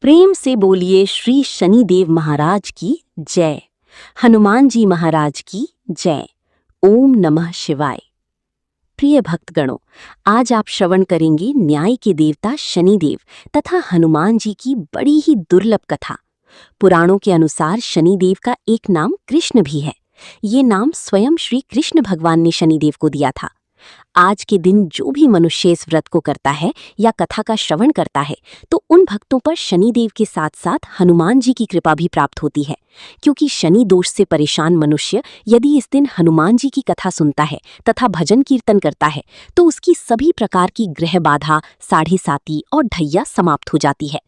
प्रेम से बोलिए श्री शनिदेव महाराज की जय। हनुमान जी महाराज की जय। ओम नमः शिवाय। प्रिय भक्तगणों, आज आप श्रवण करेंगे न्याय के देवता शनिदेव तथा हनुमान जी की बड़ी ही दुर्लभ कथा। पुराणों के अनुसार शनिदेव का एक नाम कृष्ण भी है। ये नाम स्वयं श्री कृष्ण भगवान ने शनिदेव को दिया था। आज के दिन जो भी मनुष्य इस व्रत को करता है या कथा का श्रवण करता है, तो उन भक्तों पर शनिदेव के साथ साथ हनुमान जी की कृपा भी प्राप्त होती है। क्योंकि शनि दोष से परेशान मनुष्य यदि इस दिन हनुमान जी की कथा सुनता है तथा भजन कीर्तन करता है, तो उसकी सभी प्रकार की ग्रह बाधा, साढ़े साती और ढैया समाप्त हो जाती है।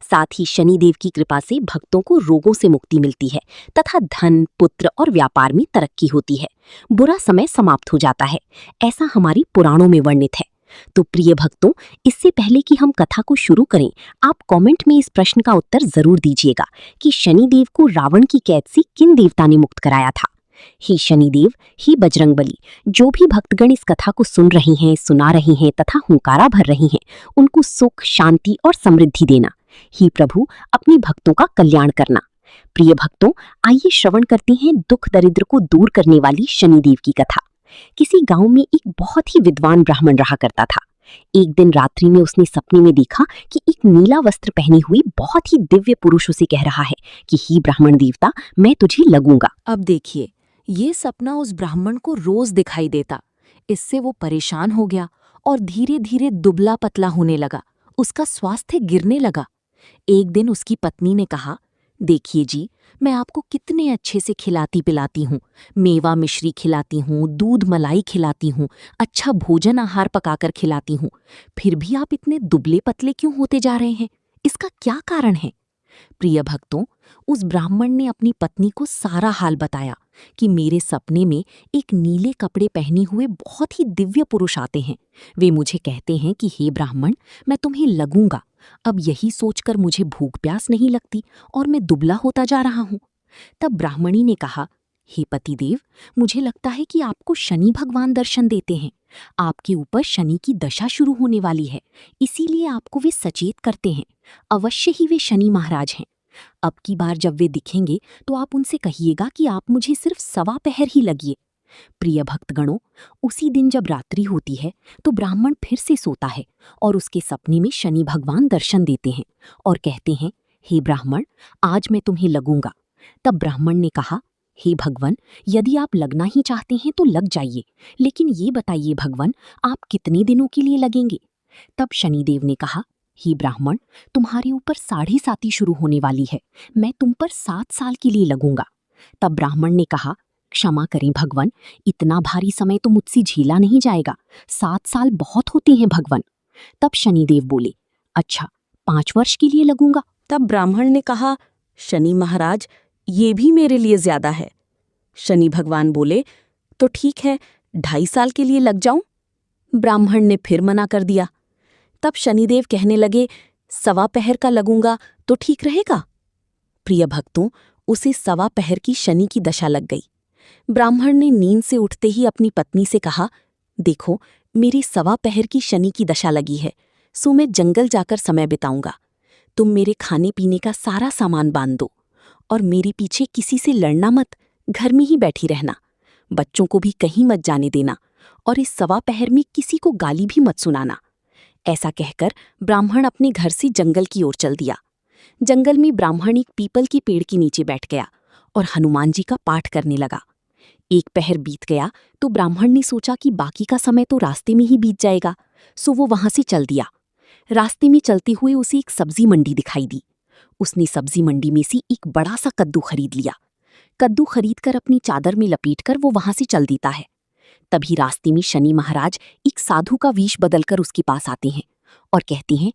साथ ही शनिदेव की कृपा से भक्तों को रोगों से मुक्ति मिलती है तथा धन, पुत्र और व्यापार में तरक्की होती है। बुरा समय समाप्त हो जाता है, ऐसा हमारी पुराणों में वर्णित है। तो प्रिय भक्तों, इससे पहले कि हम कथा को शुरू करें, आप कमेंट में इस प्रश्न का उत्तर जरूर दीजिएगा कि शनिदेव को रावण की कैद से किन देवता ने मुक्त कराया था। हे शनिदेव, हे बजरंगबली, जो भी भक्तगण इस कथा को सुन रही हैं, सुना रही हैं तथा हुंकारा भर रही हैं, उनको सुख, शांति और समृद्धि देना। हे प्रभु, अपने भक्तों का कल्याण करना। प्रिय भक्तों, आइए श्रवण करते हैं दुख दरिद्र को दूर करने वाली शनिदेव की कथा। किसी गांव में एक बहुत ही विद्वान ब्राह्मण रहा करता था। एक दिन रात्रि में उसने सपने में देखा कि एक नीला वस्त्र पहने हुए बहुत ही दिव्य पुरुष उसे कह रहा है कि हे ब्राह्मण देवता, मैं तुझे लगूंगा। अब देखिए, ये सपना उस ब्राह्मण को रोज दिखाई देता। इससे वो परेशान हो गया और धीरे धीरे दुबला पतला होने लगा। उसका स्वास्थ्य गिरने लगा। एक दिन उसकी पत्नी ने कहा, देखिए जी, मैं आपको कितने अच्छे से खिलाती पिलाती हूँ, मेवा मिश्री खिलाती हूँ, दूध मलाई खिलाती हूँ, अच्छा भोजन आहार पकाकर खिलाती हूँ, फिर भी आप इतने दुबले पतले क्यों होते जा रहे हैं? इसका क्या कारण है? प्रिय भक्तों, उस ब्राह्मण ने अपनी पत्नी को सारा हाल बताया कि मेरे सपने में एक नीले कपड़े पहने हुए बहुत ही दिव्य पुरुष आते हैं। वे मुझे कहते हैं कि हे ब्राह्मण, मैं तुम्हें लगूंगा। अब यही सोचकर मुझे भूख प्यास नहीं लगती और मैं दुबला होता जा रहा हूँ। तब ब्राह्मणी ने कहा, हे पतिदेव, मुझे लगता है कि आपको शनि भगवान दर्शन देते हैं। आपके ऊपर शनि की दशा शुरू होने वाली है, इसीलिए आपको वे सचेत करते हैं। अवश्य ही वे शनि महाराज हैं। अब की बार जब वे दिखेंगे तो आप उनसे कहिएगा कि आप मुझे सिर्फ 1.25 ही लगिए। प्रिय भक्तगणों, उसी दिन जब रात्रि होती है तो ब्राह्मण फिर से सोता है और उसके सपने में शनि भगवान दर्शन देते हैं और कहते हैं, हे ब्राह्मण, आज मैं तुम्हें लगूंगा। तब ब्राह्मण ने कहा, हे भगवान, यदि आप लगना ही चाहते हैं तो लग जाइए, लेकिन ये बताइए भगवान, आप कितने दिनों के लिए लगेंगे? तब शनिदेव ने कहा, हे ब्राह्मण, तुम्हारे ऊपर साढ़े साती शुरू होने वाली है, मैं तुम पर 7 साल के लिए लगूंगा। तब ब्राह्मण ने कहा, क्षमा करें भगवान, इतना भारी समय तो मुझसे झेला नहीं जाएगा, 7 साल बहुत होते हैं भगवान। तब शनिदेव बोले, अच्छा, 5 वर्ष के लिए लगूंगा। तब ब्राह्मण ने कहा, शनि महाराज, ये भी मेरे लिए ज्यादा है। शनि भगवान बोले, तो ठीक है, 2.5 साल के लिए लग जाऊं? ब्राह्मण ने फिर मना कर दिया। तब शनिदेव कहने लगे, 1.25 का लगूंगा तो ठीक रहेगा? प्रिय भक्तों, उसे 1.25 की शनि की दशा लग गई। ब्राह्मण ने नींद से उठते ही अपनी पत्नी से कहा, देखो, मेरी 1.25 की शनि की दशा लगी है, सो मैं जंगल जाकर समय बिताऊंगा। तुम मेरे खाने पीने का सारा सामान बांध दो और मेरे पीछे किसी से लड़ना मत, घर में ही बैठी रहना। बच्चों को भी कहीं मत जाने देना और इस 1.25 में किसी को गाली भी मत सुनाना। ऐसा कहकर ब्राह्मण अपने घर से जंगल की ओर चल दिया। जंगल में ब्राह्मण एक पीपल के पेड़ के नीचे बैठ गया और हनुमान जी का पाठ करने लगा। 1 पहर बीत गया तो ब्राह्मण ने सोचा कि बाकी का समय तो रास्ते में ही बीत जाएगा, सो वो वहां से चल दिया। रास्ते में चलते हुए उसे एक सब्जी मंडी दिखाई दी। उसने सब्जी मंडी में से एक बड़ा सा कद्दू खरीद लिया। कद्दू खरीदकर अपनी चादर में लपेटकर वो वहां से चल देता है। तभी रास्ते में शनि महाराज एक साधु का वेश बदलकर उसके पास आते हैं और कहते हैं,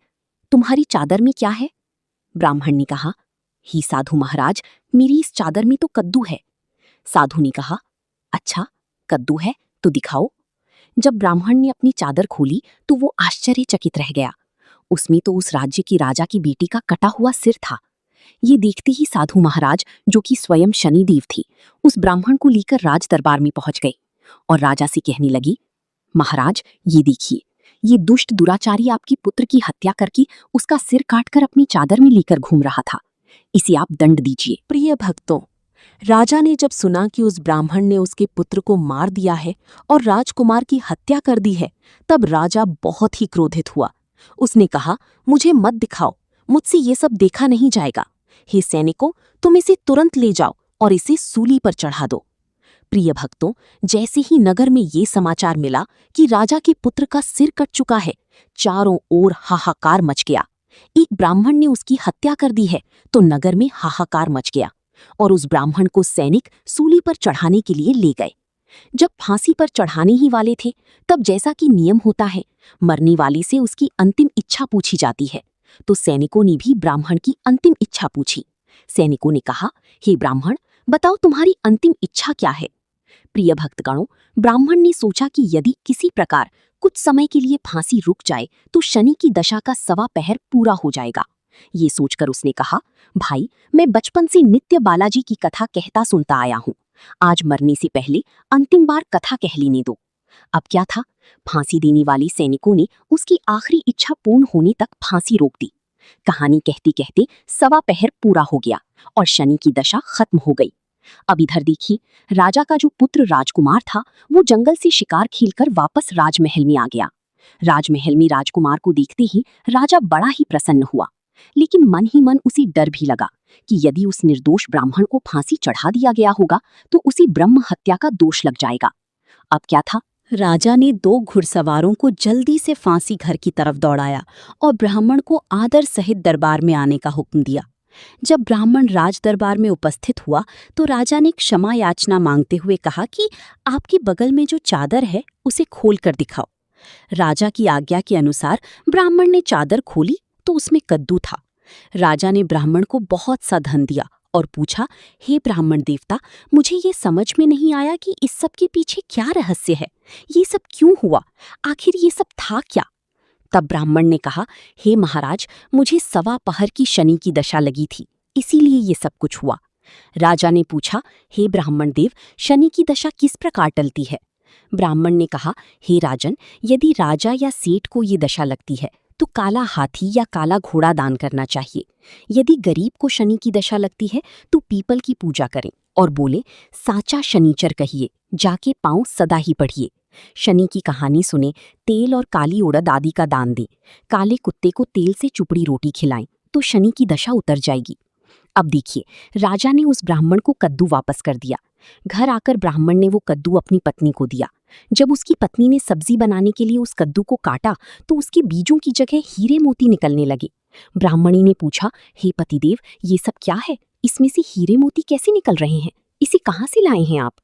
तुम्हारी चादर में क्या है? ब्राह्मण ने कहा, ही साधु महाराज, मेरी इस चादर में तो कद्दू है। साधु ने कहा, अच्छा, कद्दू है तो दिखाओ। जब ब्राह्मण ने अपनी चादर खोली तो वो आश्चर्यचकित रह गया। उसमें तो उस राज्य की राजा की बेटी का कटा हुआ सिर था। ये देखते ही साधु महाराज, जो कि स्वयं शनिदेव थे, उस ब्राह्मण को लेकर राज दरबार में पहुंच गए और राजा से कहने लगी, महाराज, ये देखिए, ये दुष्ट दुराचारी आपकी पुत्र की हत्या करके उसका सिर काटकर अपनी चादर में लेकर घूम रहा था। इसे आप दंड दीजिए। प्रिय भक्तों, राजा ने जब सुना कि उस ब्राह्मण ने उसके पुत्र को मार दिया है और राजकुमार की हत्या कर दी है, तब राजा बहुत ही क्रोधित हुआ। उसने कहा, मुझे मत दिखाओ, मुझसे ये सब देखा नहीं जाएगा। हे सैनिकों, तुम इसे तुरंत ले जाओ और इसे सूली पर चढ़ा दो। प्रिय भक्तों, जैसे ही नगर में ये समाचार मिला कि राजा के पुत्र का सिर कट चुका है, चारों ओर हाहाकार मच गया। एक ब्राह्मण ने उसकी हत्या कर दी है तो नगर में हाहाकार मच गया और उस ब्राह्मण को सैनिक सूली पर चढ़ाने के लिए ले गए। जब फांसी पर चढ़ाने ही वाले थे, तब जैसा कि नियम होता है, मरने वाले से उसकी अंतिम इच्छा पूछी जाती है। तो सैनिकों ने भी ब्राह्मण की अंतिम इच्छा पूछी। सैनिकों ने कहा, हे ब्राह्मण, बताओ तुम्हारी अंतिम इच्छा क्या है। प्रिय भक्तगणों, ब्राह्मण ने सोचा कि यदि किसी प्रकार कुछ समय के लिए फांसी रुक जाए तो शनि की दशा का 1.25 पहर पूरा हो जाएगा। ये सोचकर उसने कहा, भाई, मैं बचपन से नित्य बालाजी की कथा कहता सुनता आया हूँ। आज मरने से पहले अंतिम बार कथा कह लेने दो। अब क्या था, फांसी देने वाले सैनिकों ने उसकी आखिरी इच्छा पूर्ण होने तक फांसी रोक दी। कहानी कहते कहते 1.25 पहर पूरा हो गया और शनि की दशा खत्म हो गई। अब इधर देखिए, राजा का जो पुत्र राजकुमार था, वो जंगल से शिकार खेलकर वापस राजमहल में आ गया। राजमहल में राजकुमार को देखते ही राजा बड़ा ही प्रसन्न हुआ, लेकिन मन ही मन उसे डर भी लगा कि यदि उस निर्दोष ब्राह्मण को फांसी चढ़ा दिया गया होगा तो उसे ब्रह्म हत्या का दोष लग जाएगा। अब क्या था, राजा ने 2 घुड़सवारों को जल्दी से फांसी घर की तरफ दौड़ाया और ब्राह्मण को आदर सहित दरबार में आने का हुक्म दिया। जब ब्राह्मण राज दरबार में उपस्थित हुआ तो राजा ने क्षमा याचना मांगते हुए कहा कि आपके बगल में जो चादर है उसे खोल कर दिखाओ। राजा की आज्ञा के अनुसार ब्राह्मण ने चादर खोली तो उसमें कद्दू था। राजा ने ब्राह्मण को बहुत सा धन दिया और पूछा, हे ब्राह्मण देवता, मुझे ये समझ में नहीं आया कि इस सब के पीछे क्या रहस्य है। ये सब क्यों हुआ? आखिर ये सब था क्या? तब ब्राह्मण ने कहा, हे महाराज, मुझे 1.25 पहर की शनि की दशा लगी थी, इसीलिए ये सब कुछ हुआ। राजा ने पूछा, हे ब्राह्मण देव, शनि की दशा किस प्रकार टलती है? ब्राह्मण ने कहा, हे राजन, यदि राजा या सेठ को ये दशा लगती है तो काला हाथी या काला घोड़ा दान करना चाहिए। यदि गरीब को शनि की दशा लगती है तो पीपल की पूजा करें और बोले, साचा शनिचर कहिए, जाके पांव सदा ही पढ़िए। शनि की कहानी सुने, तेल और काली उड़द आदि का दान दें, काले कुत्ते को तेल से चुपड़ी रोटी खिलाएं तो शनि की दशा उतर जाएगी। अब देखिए, राजा ने उस ब्राह्मण को कद्दू वापस कर दिया। घर आकर ब्राह्मण ने वो कद्दू अपनी पत्नी को दिया। जब उसकी पत्नी ने सब्जी बनाने के लिए उस कद्दू को काटा तो उसके बीजों की जगह हीरे मोती निकलने लगे। ब्राह्मणी ने पूछा, हे पतिदेव, ये सब क्या है? इसमें से हीरे मोती कैसे निकल रहे हैं? इसे कहाँ से लाए हैं आप?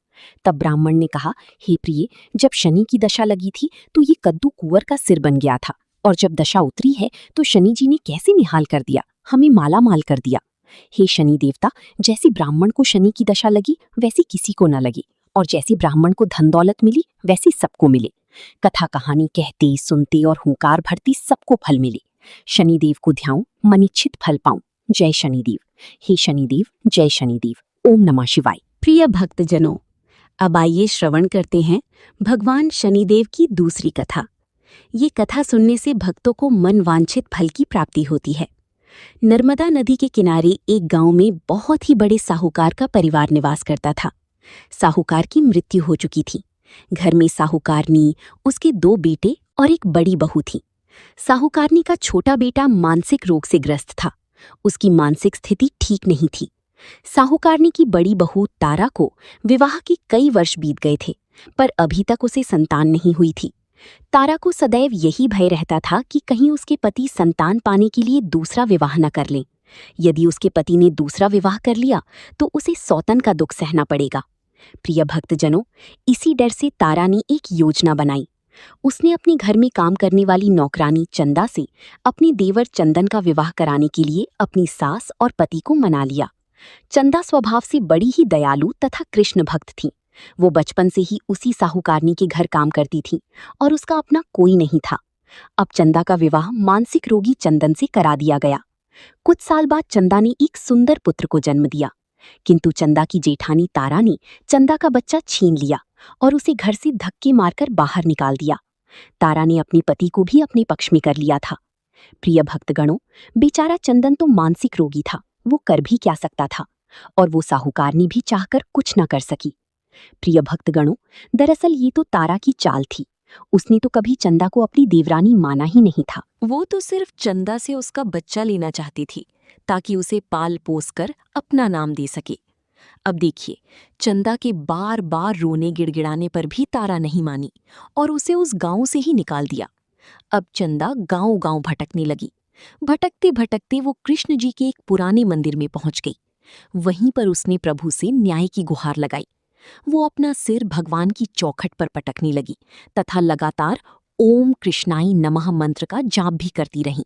तब ब्राह्मण ने कहा, हे प्रिय, जब शनि की दशा लगी थी तो ये कद्दू कुंवर का सिर बन गया था, और जब दशा उतरी है तो शनि जी ने कैसे निहाल कर दिया, हमें माला माल कर दिया। हे शनि देवता, जैसे ब्राह्मण को शनि की दशा लगी वैसी किसी को न लगी, और जैसे ब्राह्मण को धन दौलत मिली वैसे सबको मिले। कथा कहानी कहते सुनते और हुंकार भरती सबको फल मिले। शनिदेव को ध्याऊं, मनिच्छित फल पाऊं। जय शनिदेव। हे शनिदेव, जय शनिदेव। ओम नमः शिवाय। प्रिय भक्तजनों, अब आइए श्रवण करते हैं भगवान शनिदेव की दूसरी कथा। ये कथा सुनने से भक्तों को मन वांछित फल की प्राप्ति होती है। नर्मदा नदी के किनारे एक गांव में बहुत ही बड़े साहूकार का परिवार निवास करता था। साहूकार की मृत्यु हो चुकी थी। घर में साहूकारनी, उसके 2 बेटे और एक बड़ी बहू थी। साहूकारनी का छोटा बेटा मानसिक रोग से ग्रस्त था। उसकी मानसिक स्थिति ठीक नहीं थी। साहूकारनी की बड़ी बहू तारा को विवाह के कई वर्ष बीत गए थे, पर अभी तक उसे संतान नहीं हुई थी। तारा को सदैव यही भय रहता था कि कहीं उसके पति संतान पाने के लिए दूसरा विवाह न कर लें। यदि उसके पति ने दूसरा विवाह कर लिया तो उसे सौतन का दुख सहना पड़ेगा। प्रिय भक्तजनों, इसी डर से तारा ने एक योजना बनाई। उसने अपने घर में काम करने वाली नौकरानी चंदा से अपने देवर चंदन का विवाह कराने के लिए अपनी सास और पति को मना लिया। चंदा स्वभाव से बड़ी ही दयालु तथा कृष्ण भक्त थी। वो बचपन से ही उसी साहूकारनी के घर काम करती थी और उसका अपना कोई नहीं था। अब चंदा का विवाह मानसिक रोगी चंदन से करा दिया गया। कुछ साल बाद चंदा ने एक सुंदर पुत्र को जन्म दिया, किंतु चंदा की जेठानी तारा ने चंदा का बच्चा छीन लिया और उसे घर से धक्के मारकर बाहर निकाल दिया। तारा ने अपने पति को भी अपने पक्ष में कर लिया था। प्रिय भक्तगणों, बेचारा चंदन तो मानसिक रोगी था, वो कर भी क्या सकता था, और वो साहूकारनी भी चाहकर कुछ न कर सकी। प्रिय भक्तगणों, दरअसल ये तो तारा की चाल थी। उसने तो कभी चंदा को अपनी देवरानी माना ही नहीं था। वो तो सिर्फ चंदा से उसका बच्चा लेना चाहती थी, ताकि उसे पाल पोस कर अपना नाम दे सके। अब देखिए, चंदा के बार बार रोने गिड़गिड़ाने पर भी तारा नहीं मानी और उसे उस गांव से ही निकाल दिया। अब चंदा गांव गांव भटकने लगी। भटकते भटकते वो कृष्ण जी के एक पुराने मंदिर में पहुंच गई। वहीं पर उसने प्रभु से न्याय की गुहार लगाई। वो अपना सिर भगवान की चौखट पर पटकने लगी तथा लगातार ओम कृष्णाय नमः मंत्र का जाप भी करती रही।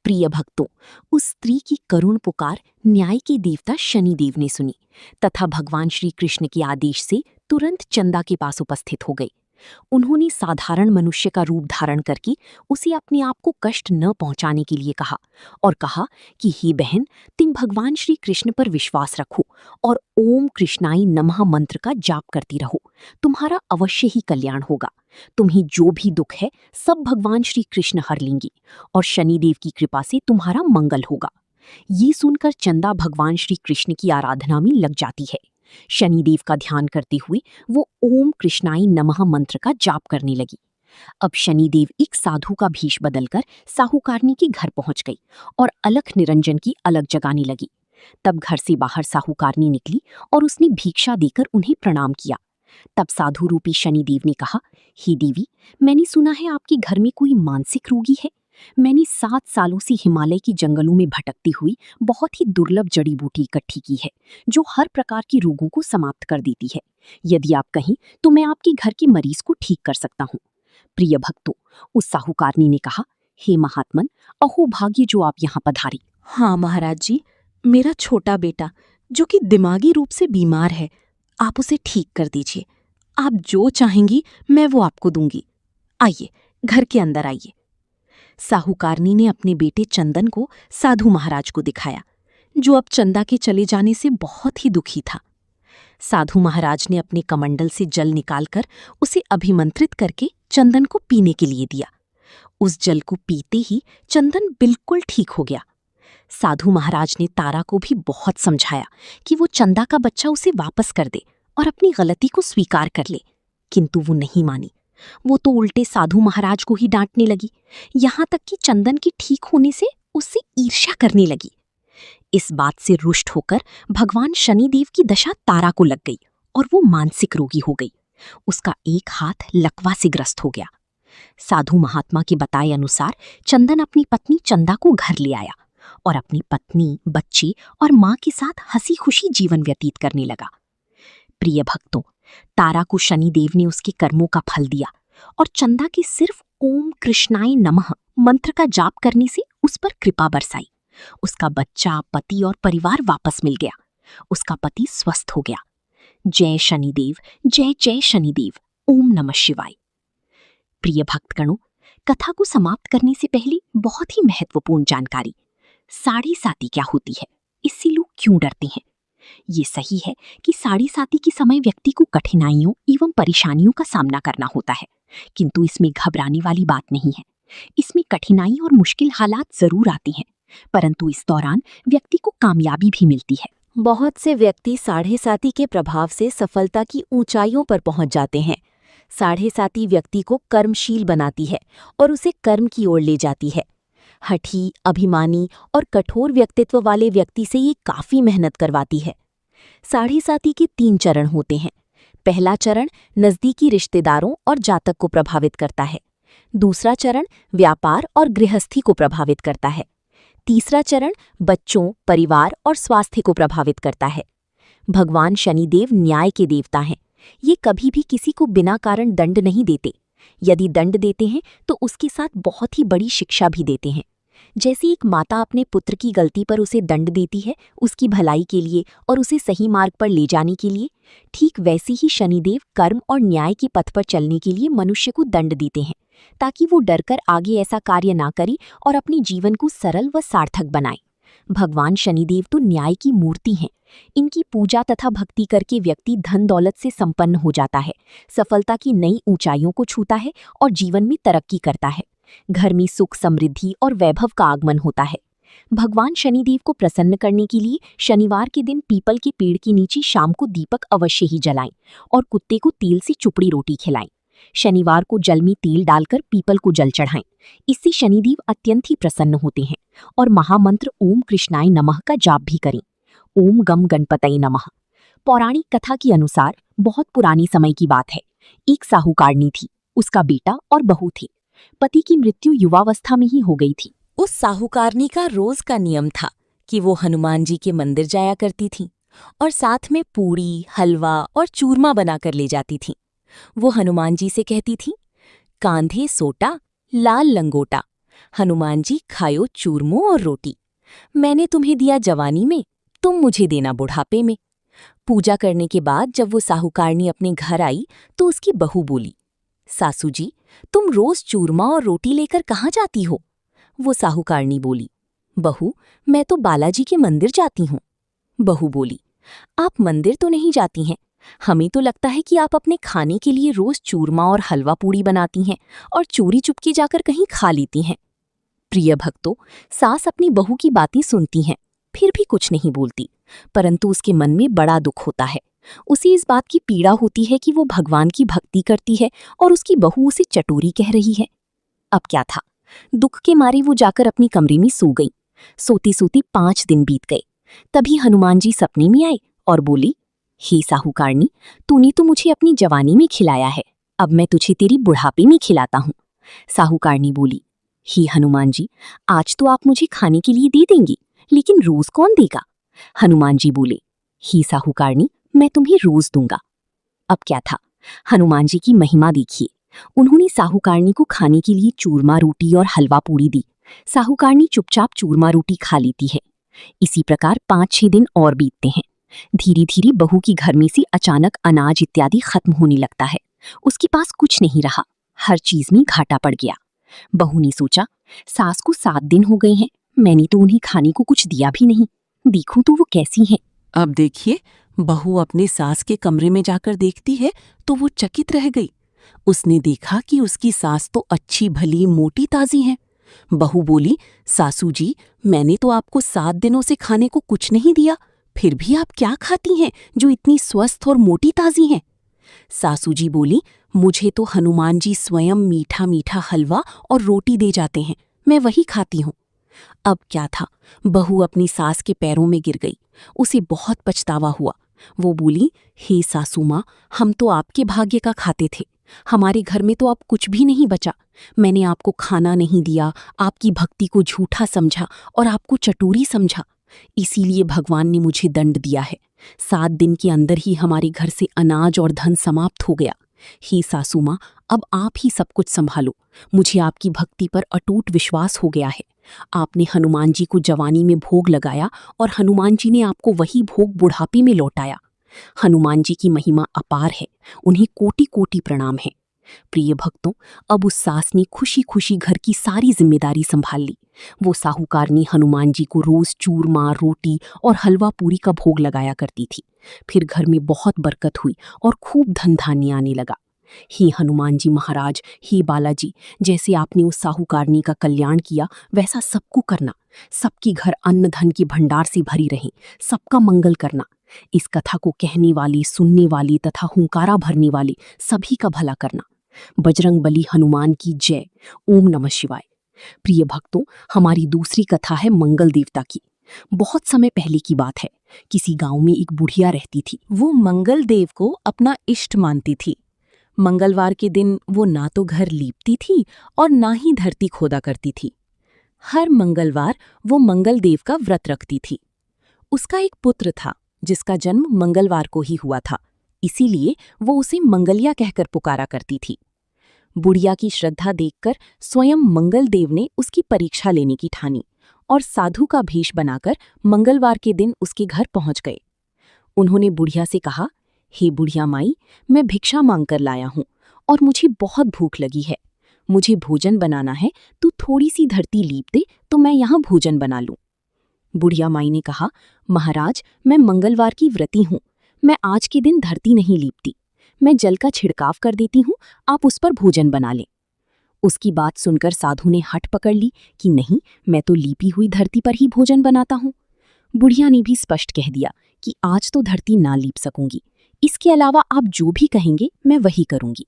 प्रिय भक्तों, उस स्त्री की करुण पुकार न्याय के देवता शनिदेव ने सुनी तथा भगवान श्री कृष्ण के आदेश से तुरंत चंदा के पास उपस्थित हो गए। उन्होंने साधारण मनुष्य का रूप धारण करके उसे अपने आप को कष्ट न पहुंचाने के लिए कहा और कहा कि हे बहन, तुम भगवान श्री कृष्ण पर विश्वास रखो और ओम कृष्णाय नमः मंत्र का जाप करती रहो। तुम्हारा अवश्य ही कल्याण होगा। तुम्हें जो भी दुख है सब भगवान श्री कृष्ण हर लेंगे और शनिदेव की कृपा से तुम्हारा मंगल होगा। ये सुनकर चंदा भगवान श्री कृष्ण की आराधना में लग जाती है। शनिदेव का ध्यान करते हुए वो ओम कृष्णाय नमः मंत्र का जाप करने लगी। अब शनिदेव एक साधु का भेष बदलकर साहूकारनी के घर पहुंच गई और अलख निरंजन की अलग जगाने लगी। तब घर से बाहर साहूकारनी निकली और उसने भिक्षा देकर उन्हें प्रणाम किया। तब साधु रूपी शनिदेव ने कहा, हे देवी, मैंने सुना है आपके घर में कोई मानसिक रोगी है। मैंने 7 सालों से हिमालय के जंगलों में भटकती हुई बहुत ही दुर्लभ जड़ी बूटी इकट्ठी की है, जो हर प्रकार के रोगों को समाप्त कर देती है। यदि आप कहें तो मैं आपके घर के मरीज को ठीक कर सकता हूँ। प्रिय भक्तों, उस साहूकारनी ने कहा, हे महात्मन, अहो भाग्य जो आप यहाँ पधारी। हाँ महाराज जी, मेरा छोटा बेटा जो कि दिमागी रूप से बीमार है, आप उसे ठीक कर दीजिए। आप जो चाहेंगी मैं वो आपको दूंगी। आइए, घर के अंदर आइए। साहूकारनी ने अपने बेटे चंदन को साधु महाराज को दिखाया, जो अब चंदा के चले जाने से बहुत ही दुखी था। साधु महाराज ने अपने कमंडल से जल निकालकर उसे अभिमंत्रित करके चंदन को पीने के लिए दिया। उस जल को पीते ही चंदन बिल्कुल ठीक हो गया। साधु महाराज ने तारा को भी बहुत समझाया कि वो चंदा का बच्चा उसे वापस कर दे और अपनी गलती को स्वीकार कर ले, किंतु वो नहीं मानी। वो तो उल्टे साधु महाराज को ही डांटने लगी, यहाँ तक कि चंदन के ठीक होने से उससे ईर्ष्या करने लगी। इस बात से रुष्ट होकर भगवान शनिदेव की दशा तारा को लग गई और वो मानसिक रोगी हो गई। उसका एक हाथ लकवा से ग्रस्त हो गया। साधु महात्मा के बताए अनुसार चंदन अपनी पत्नी चंदा को घर ले आया और अपनी पत्नी, बच्चे और माँ के साथ हंसी खुशी जीवन व्यतीत करने लगा। प्रिय भक्तों, तारा को शनिदेव ने उसके कर्मों का फल दिया और चंदा के सिर्फ ओम कृष्णाय नमः मंत्र का जाप करने से उस पर कृपा बरसाई। उसका बच्चा, पति और परिवार वापस मिल गया। उसका पति स्वस्थ हो गया। जय शनिदेव, जय जय शनिदेव, ओम नमः शिवाय। प्रिय भक्तगणों, कथा को समाप्त करने से पहले बहुत ही महत्वपूर्ण जानकारी। साढ़े साती क्या होती है, इससे लोग क्यों डरते हैं? ये सही है कि साढ़े साती के समय व्यक्ति को कठिनाइयों एवं परेशानियों का सामना करना होता है, किंतु इसमें घबराने वाली बात नहीं है। इसमें कठिनाई और मुश्किल हालात जरूर आती हैं, परंतु इस दौरान व्यक्ति को कामयाबी भी मिलती है। बहुत से व्यक्ति साढ़े साती के प्रभाव से सफलता की ऊंचाइयों पर पहुंच जाते हैं। साढ़े साती व्यक्ति को कर्मशील बनाती है और उसे कर्म की ओर ले जाती है। हठी, अभिमानी और कठोर व्यक्तित्व वाले व्यक्ति से ये काफी मेहनत करवाती है। साढ़े साती के 3 चरण होते हैं। पहला चरण नजदीकी रिश्तेदारों और जातक को प्रभावित करता है। दूसरा चरण व्यापार और गृहस्थी को प्रभावित करता है। तीसरा चरण बच्चों, परिवार और स्वास्थ्य को प्रभावित करता है। भगवान शनिदेव न्याय के देवता हैं। ये कभी भी किसी को बिना कारण दंड नहीं देते। यदि दंड देते हैं तो उसके साथ बहुत ही बड़ी शिक्षा भी देते हैं। जैसे एक माता अपने पुत्र की गलती पर उसे दंड देती है उसकी भलाई के लिए और उसे सही मार्ग पर ले जाने के लिए, ठीक वैसे ही शनिदेव कर्म और न्याय के पथ पर चलने के लिए मनुष्य को दंड देते हैं, ताकि वो डरकर आगे ऐसा कार्य ना करे और अपने जीवन को सरल व सार्थक बनाए। भगवान शनिदेव तो न्याय की मूर्ति हैं। इनकी पूजा तथा भक्ति करके व्यक्ति धन दौलत से संपन्न हो जाता है, सफलता की नई ऊंचाइयों को छूता है और जीवन में तरक्की करता है। घर में सुख, समृद्धि और वैभव का आगमन होता है। भगवान शनिदेव को प्रसन्न करने के लिए शनिवार के दिन पीपल के पेड़ के नीचे शाम को दीपक अवश्य ही जलाएं और कुत्ते को तेल से चुपड़ी रोटी खिलाएं। शनिवार को जल में तेल डालकर पीपल को जल चढ़ाएं। इससे शनिदेव अत्यंत ही प्रसन्न होते हैं। और महामंत्र ओम कृष्णाय नमः का जाप भी करें। ओम गम गणपतये नमः। पौराणिक कथा के अनुसार बहुत पुरानी समय की बात है। एक साहूकारनी थी, उसका बेटा और बहू थी। पति की मृत्यु युवावस्था में ही हो गई थी। उस साहूकारनी का रोज का नियम था कि वो हनुमान जी के मंदिर जाया करती थी और साथ में पूड़ी, हलवा और चूरमा बनाकर ले जाती थी। वो हनुमान जी से कहती थी, कांधे सोटा लाल लंगोटा, हनुमान जी खायो चूरमो और रोटी। मैंने तुम्हें दिया जवानी में, तुम मुझे देना बुढ़ापे में। पूजा करने के बाद जब वो साहूकारनी अपने घर आई तो उसकी बहू बोली, सासू जी, तुम रोज चूरमा और रोटी लेकर कहाँ जाती हो? वो साहूकारनी बोली, बहू, मैं तो बालाजी के मंदिर जाती हूँ। बहू बोली, आप मंदिर तो नहीं जाती हैं, हमें तो लगता है कि आप अपने खाने के लिए रोज चूरमा और हलवा पूड़ी बनाती हैं और चोरी चुपके जाकर कहीं खा लेती हैं। प्रिय भक्तों, सास अपनी बहू की बातें सुनती हैं, फिर भी कुछ नहीं बोलती, परंतु उसके मन में बड़ा दुख होता है। उसे इस बात की पीड़ा होती है कि वो भगवान की भक्ति करती है और उसकी बहू उसे चटोरी कह रही है। अब क्या था, दुख के मारे वो जाकर अपनी कमरे में सो गई। सोती सोती 5 दिन बीत गए। तभी हनुमान जी सपने में आए और बोली, हे साहूकारनी, तूने तो मुझे अपनी जवानी में खिलाया है, अब मैं तुझे तेरी बुढ़ापे में खिलाता हूँ। साहूकारनी बोली, हे हनुमान जी, आज तो आप मुझे खाने के लिए दे देंगी, लेकिन रोज कौन देगा? हनुमान जी बोले, हे साहूकारनी, मैं तुम्हें रोज दूंगा। अब क्या था, हनुमान जी की महिमा देखिए। उन्होंने साहूकारनी को खाने के लिए चूरमा रोटी और हलवा पूड़ी दी। साहूकारनी चुपचाप चूरमा रोटी खा लेती है। इसी प्रकार 5-6 दिन और बीतते हैं। धीरे धीरे बहू की घर में से अचानक अनाज इत्यादि खत्म होने लगता है। उसके पास कुछ नहीं रहा, हर चीज में घाटा पड़ गया। बहू ने सोचा, सास को 7 दिन हो गए हैं, मैंने तो उन्हें खाने को कुछ दिया भी नहीं, देखूं तो वो कैसी हैं। अब देखिए, बहू अपने सास के कमरे में जाकर देखती है तो वो चकित रह गई। उसने देखा कि उसकी सास तो अच्छी भली मोटी ताजी है। बहू बोली, सासू जी, मैंने तो आपको 7 दिनों से खाने को कुछ नहीं दिया, फिर भी आप क्या खाती हैं जो इतनी स्वस्थ और मोटी ताजी हैं? सासू जी बोली, मुझे तो हनुमान जी स्वयं मीठा मीठा हलवा और रोटी दे जाते हैं, मैं वही खाती हूँ। अब क्या था, बहू अपनी सास के पैरों में गिर गई। उसे बहुत पछतावा हुआ। वो बोली, हे सासू माँ, हम तो आपके भाग्य का खाते थे, हमारे घर में तो अब कुछ भी नहीं बचा। मैंने आपको खाना नहीं दिया, आपकी भक्ति को झूठा समझा और आपको चटोरी समझा, इसीलिए भगवान ने मुझे दंड दिया है। 7 दिन के अंदर ही हमारे घर से अनाज और धन समाप्त हो गया। हे सासू माँ, अब आप ही सब कुछ संभालो, मुझे आपकी भक्ति पर अटूट विश्वास हो गया है। आपने हनुमान जी को जवानी में भोग लगाया और हनुमान जी ने आपको वही भोग बुढ़ापे में लौटाया। हनुमान जी की महिमा अपार है, उन्हें कोटि कोटि प्रणाम है। प्रिय भक्तों, अब उस सास ने खुशी खुशी घर की सारी जिम्मेदारी संभाल ली। वो साहूकारनी हनुमान जी को रोज चूरमा, रोटी और हलवा पूरी का भोग लगाया करती थी। फिर घर में बहुत बरकत हुई और खूब धन धान्य आने लगा। हे हनुमान जी महाराज, हे बालाजी, जैसे आपने उस साहूकारनी का कल्याण किया वैसा सबको करना। सबके घर अन्न धन के भंडार से भरी रहे, सबका मंगल करना। इस कथा को कहने वाली, सुनने वाली तथा हुंकारा भरने वाली सभी का भला करना। बजरंग बली हनुमान की जय। ओम नमः शिवाय। प्रिय भक्तों, हमारी दूसरी कथा है मंगल देवता की। बहुत समय पहले की बात है। किसी गांव में एक बुढ़िया रहती थी। वो मंगल देव को अपना इष्ट मानती थी। मंगलवार के दिन वो ना तो घर लीपती थी और ना ही धरती खोदा करती थी। हर मंगलवार वो मंगल देव का व्रत रखती थी। उसका एक पुत्र था जिसका जन्म मंगलवार को ही हुआ था, इसीलिए वो उसे मंगलिया कहकर पुकारा करती थी। बुढ़िया की श्रद्धा देखकर स्वयं मंगल देव ने उसकी परीक्षा लेने की ठानी और साधु का भेष बनाकर मंगलवार के दिन उसके घर पहुंच गए। उन्होंने बुढ़िया से कहा, हे बुढ़िया माई, मैं भिक्षा मांगकर लाया हूं और मुझे बहुत भूख लगी है। मुझे भोजन बनाना है, तू थोड़ी सी धरती लीप दे तो मैं यहाँ भोजन बना लूं। बुढ़िया माई ने कहा, महाराज, मैं मंगलवार की व्रती हूँ। मैं आज के दिन धरती नहीं लीपती। मैं जल का छिड़काव कर देती हूँ, आप उस पर भोजन बना लें। उसकी बात सुनकर साधु ने हट पकड़ ली कि नहीं, मैं तो लीपी हुई धरती पर ही भोजन बनाता हूँ। बुढ़िया ने भी स्पष्ट कह दिया कि आज तो धरती ना लीप सकूंगी, इसके अलावा आप जो भी कहेंगे मैं वही करूंगी।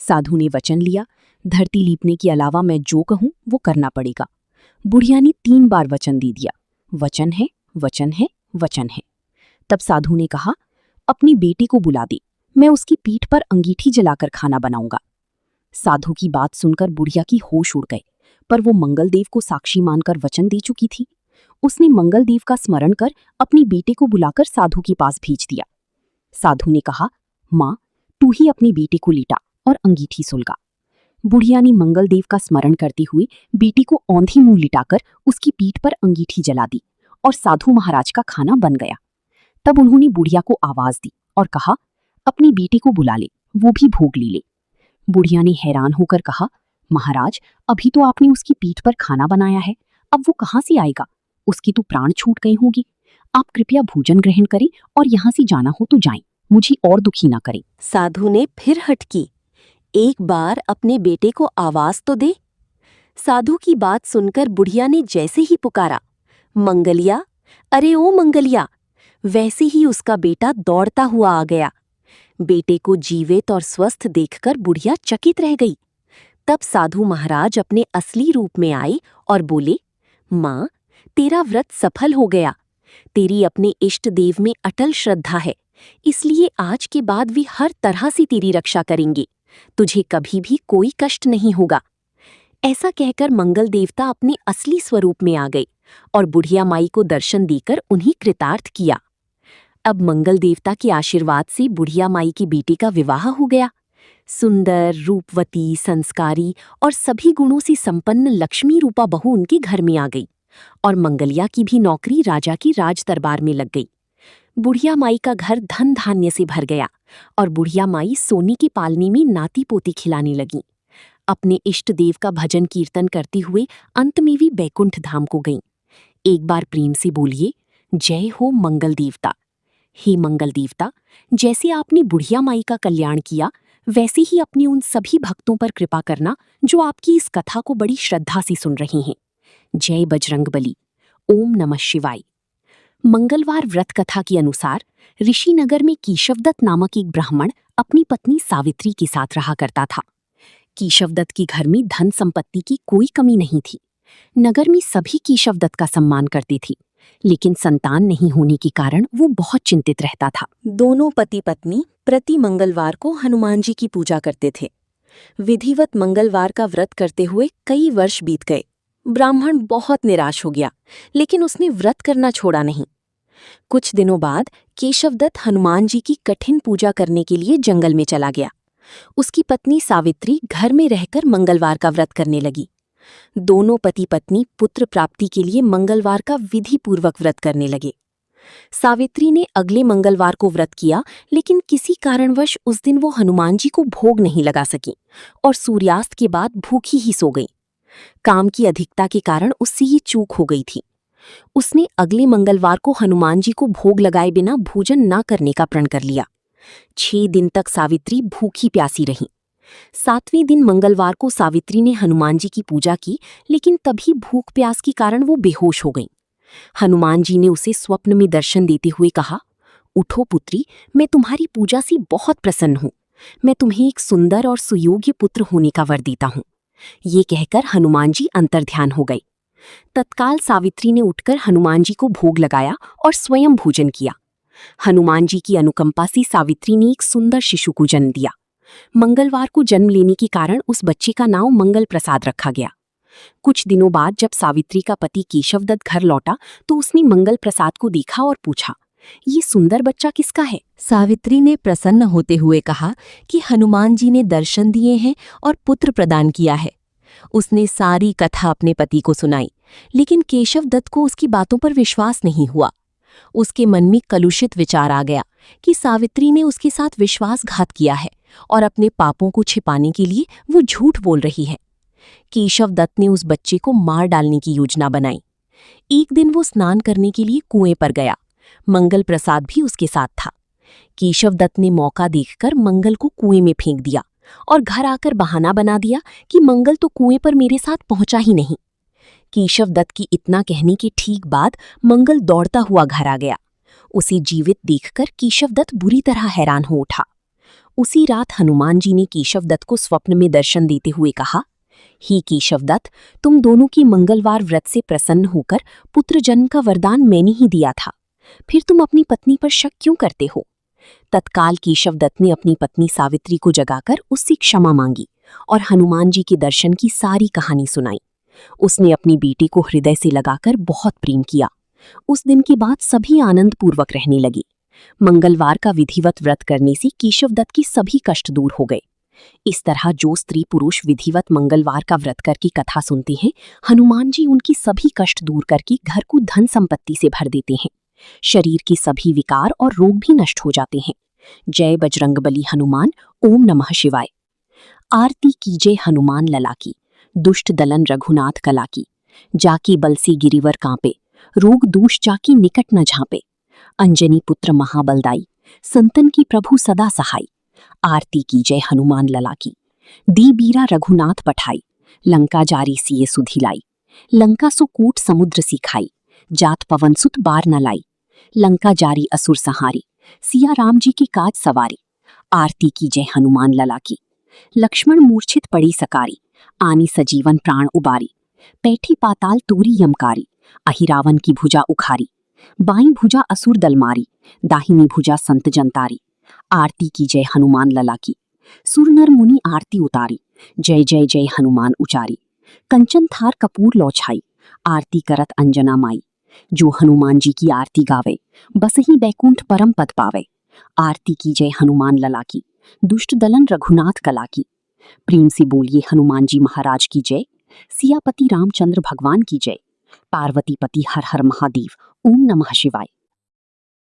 साधु ने वचन लिया, धरती लीपने के अलावा मैं जो कहूं वो करना पड़ेगा। बुढ़िया ने 3 बार वचन दे दिया, वचन है, वचन है, वचन है। तब साधु ने कहा, अपनी बेटी को बुला दे, मैं उसकी पीठ पर अंगीठी जलाकर खाना बनाऊंगा। साधु की बात सुनकर बुढ़िया की होश उड़ गए, पर वो मंगलदेव को साक्षी मानकर वचन दे चुकी थी। उसने मंगलदेव का स्मरण कर अपनी बेटे को बुलाकर साधु के पास भेज दिया। साधु ने कहा, माँ, तू ही अपनी बेटे को लिटा और अंगीठी सुलगा। बुढ़िया ने मंगलदेव का स्मरण करते हुए बेटी को औंधी मुंह लिटाकर उसकी पीठ पर अंगीठी जला दी और साधु महाराज का खाना बन गया। तब उन्होंने बुढ़िया को आवाज दी और कहा, अपनी बेटी को बुला ले, वो भी भोग ले ले। बुढ़िया ने हैरान होकर कहा, महाराज, अभी तो आपने उसकी पीठ पर खाना बनाया है, अब वो कहाँ से आएगा? उसकी तो प्राण छूट गई होगी। आप कृपया भोजन ग्रहण करें और यहाँ से जाना हो तो जाएं, मुझे और दुखी ना करें। साधु ने फिर हट की, एक बार अपने बेटे को आवाज तो दे। साधु की बात सुनकर बुढ़िया ने जैसे ही पुकारा, मंगलिया, अरे ओ मंगलिया, वैसे ही उसका बेटा दौड़ता हुआ आ गया। बेटे को जीवित और स्वस्थ देखकर बुढ़िया चकित रह गई। तब साधु महाराज अपने असली रूप में आए और बोले, माँ, तेरा व्रत सफल हो गया। तेरी अपने इष्ट देव में अटल श्रद्धा है, इसलिए आज के बाद वे हर तरह से तेरी रक्षा करेंगे। तुझे कभी भी कोई कष्ट नहीं होगा। ऐसा कहकर मंगल देवता अपने असली स्वरूप में आ गए और बुढ़िया माई को दर्शन देकर उन्हें कृतार्थ किया। अब मंगल देवता के आशीर्वाद से बुढ़िया माई की बेटी का विवाह हो गया। सुंदर, रूपवती, संस्कारी और सभी गुणों से संपन्न लक्ष्मी रूपा बहू उनके घर में आ गई और मंगलिया की भी नौकरी राजा की राज दरबार में लग गई। बुढ़िया माई का घर धन धान्य से भर गया और बुढ़िया माई सोने की पालनी में नाती पोती खिलाने लगी। अपने इष्ट देव का भजन कीर्तन करते हुए अंत में भी बैकुंठ धाम को गईं। एक बार प्रेम से बोलिए, जय हो मंगल देवता। हे मंगल देवता, जैसे आपने बुढ़िया माई का कल्याण किया, वैसे ही अपने उन सभी भक्तों पर कृपा करना जो आपकी इस कथा को बड़ी श्रद्धा से सुन रहे हैं। जय बजरंगबली। ओम नमः शिवाय। मंगलवार व्रत कथा के अनुसार ऋषिनगर में केशवदत्त नामक एक ब्राह्मण अपनी पत्नी सावित्री के साथ रहा करता था। केशवदत्त के घर में धन संपत्ति की कोई कमी नहीं थी। नगर में सभी केशवदत्त का सम्मान करते थे, लेकिन संतान नहीं होने के कारण वो बहुत चिंतित रहता था। दोनों पति पत्नी प्रति मंगलवार को हनुमान जी की पूजा करते थे। विधिवत मंगलवार का व्रत करते हुए कई वर्ष बीत गए। ब्राह्मण बहुत निराश हो गया, लेकिन उसने व्रत करना छोड़ा नहीं। कुछ दिनों बाद केशवदत्त हनुमान जी की कठिन पूजा करने के लिए जंगल में चला गया। उसकी पत्नी सावित्री घर में रहकर मंगलवार का व्रत करने लगी। दोनों पति पत्नी पुत्र प्राप्ति के लिए मंगलवार का विधिपूर्वक व्रत करने लगे। सावित्री ने अगले मंगलवार को व्रत किया, लेकिन किसी कारणवश उस दिन वो हनुमान जी को भोग नहीं लगा सकी और सूर्यास्त के बाद भूखी ही सो गई। काम की अधिकता के कारण उससे ये चूक हो गई थी। उसने अगले मंगलवार को हनुमान जी को भोग लगाए बिना भोजन न करने का प्रण कर लिया। 6 दिन तक सावित्री भूखी प्यासी रही। 7वें दिन मंगलवार को सावित्री ने हनुमान जी की पूजा की, लेकिन तभी भूख प्यास के कारण वो बेहोश हो गई। हनुमान जी ने उसे स्वप्न में दर्शन देते हुए कहा, उठो पुत्री, मैं तुम्हारी पूजा से बहुत प्रसन्न हूँ। मैं तुम्हें एक सुंदर और सुयोग्य पुत्र होने का वर देता हूँ। ये कहकर हनुमान जी अंतर्ध्यान हो गई। तत्काल सावित्री ने उठकर हनुमान जी को भोग लगाया और स्वयं भोजन किया। हनुमान जी की अनुकंपा से सावित्री ने एक सुंदर शिशु को जन्म दिया। मंगलवार को जन्म लेने के कारण उस बच्चे का नाम मंगल प्रसाद रखा गया। कुछ दिनों बाद जब सावित्री का पति केशवदत्त घर लौटा तो उसने मंगल प्रसाद को देखा और पूछा, ये सुंदर बच्चा किसका है? सावित्री ने प्रसन्न होते हुए कहा कि हनुमान जी ने दर्शन दिए हैं और पुत्र प्रदान किया है। उसने सारी कथा अपने पति को सुनाई, लेकिन केशवदत्त को उसकी बातों पर विश्वास नहीं हुआ। उसके मन में कलुषित विचार आ गया कि सावित्री ने उसके साथ विश्वासघात किया है और अपने पापों को छिपाने के लिए वो झूठ बोल रही है। केशवदत्त ने उस बच्चे को मार डालने की योजना बनाई। एक दिन वो स्नान करने के लिए कुएं पर गया। मंगल प्रसाद भी उसके साथ था। केशव दत्त ने मौका देखकर मंगल को कुएं में फेंक दिया और घर आकर बहाना बना दिया कि मंगल तो कुएं पर मेरे साथ पहुंचा ही नहीं। केशव दत्त की इतना कहने के ठीक बाद मंगल दौड़ता हुआ घर आ गया। उसे जीवित देखकर केशव दत्त बुरी तरह हैरान हो उठा। उसी रात हनुमान जी ने केशव दत्त को स्वप्न में दर्शन देते हुए कहा, हे केशव दत्त, तुम दोनों की मंगलवार व्रत से प्रसन्न होकर पुत्र जन्म का वरदान मैंने ही दिया था, फिर तुम अपनी पत्नी पर शक क्यों करते हो? तत्काल केशव दत्त ने अपनी पत्नी सावित्री को जगाकर उससे क्षमा मांगी और हनुमान जी के दर्शन की सारी कहानी सुनाई। उसने अपनी बेटी को हृदय से लगाकर बहुत प्रेम किया। उस दिन के बाद सभी आनंदपूर्वक रहने लगे। मंगलवार का विधिवत व्रत करने से केशव दत्त की सभी कष्ट दूर हो गए। इस तरह जो स्त्री पुरुष विधिवत मंगलवार का व्रत करके कथा सुनते हैं, हनुमान जी उनकी सभी कष्ट दूर करके घर को धन संपत्ति से भर देते हैं। शरीर के सभी विकार और रोग भी नष्ट हो जाते हैं। जय बजरंगबली हनुमान। ओम नमः शिवाय। आरती कीजय हनुमान लला की, दुष्ट दलन रघुनाथ कला की। जाके बल से गिरिवर कांपे, रोग दूष जाकी निकट न झांपे। अंजनी पुत्र महाबलदाई, संतन की प्रभु सदा सहाय। आरती कीजय हनुमान लला की, दी बीरा रघुनाथ पठाई। लंका जारी सिए सुधिलाई, लंका सो कूट समुद्र सिखाई। जात पवन सुत बार न लाई, लंका जारी असुर संहारी। सिया राम जी की काज सवारी। आरती कीजय हनुमान लला की, लक्ष्मण मूर्छित पड़ी सकारी। आनी सजीवन प्राण उबारी, पैठी पाताल तूरी यमकारी। अहिरावन की भुजा उखारी, बाईं भुजा असुर दल मारी। दाहिनी भुजा संत जनतारी। आरती कीजय हनुमान लला की, सुर नर मुनि आरती उतारी। जय जय जय हनुमान उचारी, कंचन थार कपूर लौछाई। आरती करत अंजना माई, जो हनुमान जी की आरती गावे, बस ही बैकुंठ परम पद पावे। आरती कीजय हनुमान लला की, दुष्ट दलन रघुनाथ कला की। प्रेम से बोलिए हनुमान जी महाराज की जय। सियापति रामचंद्र भगवान की जय। पार्वती पति हर हर महादेव। ओम नमः शिवाय।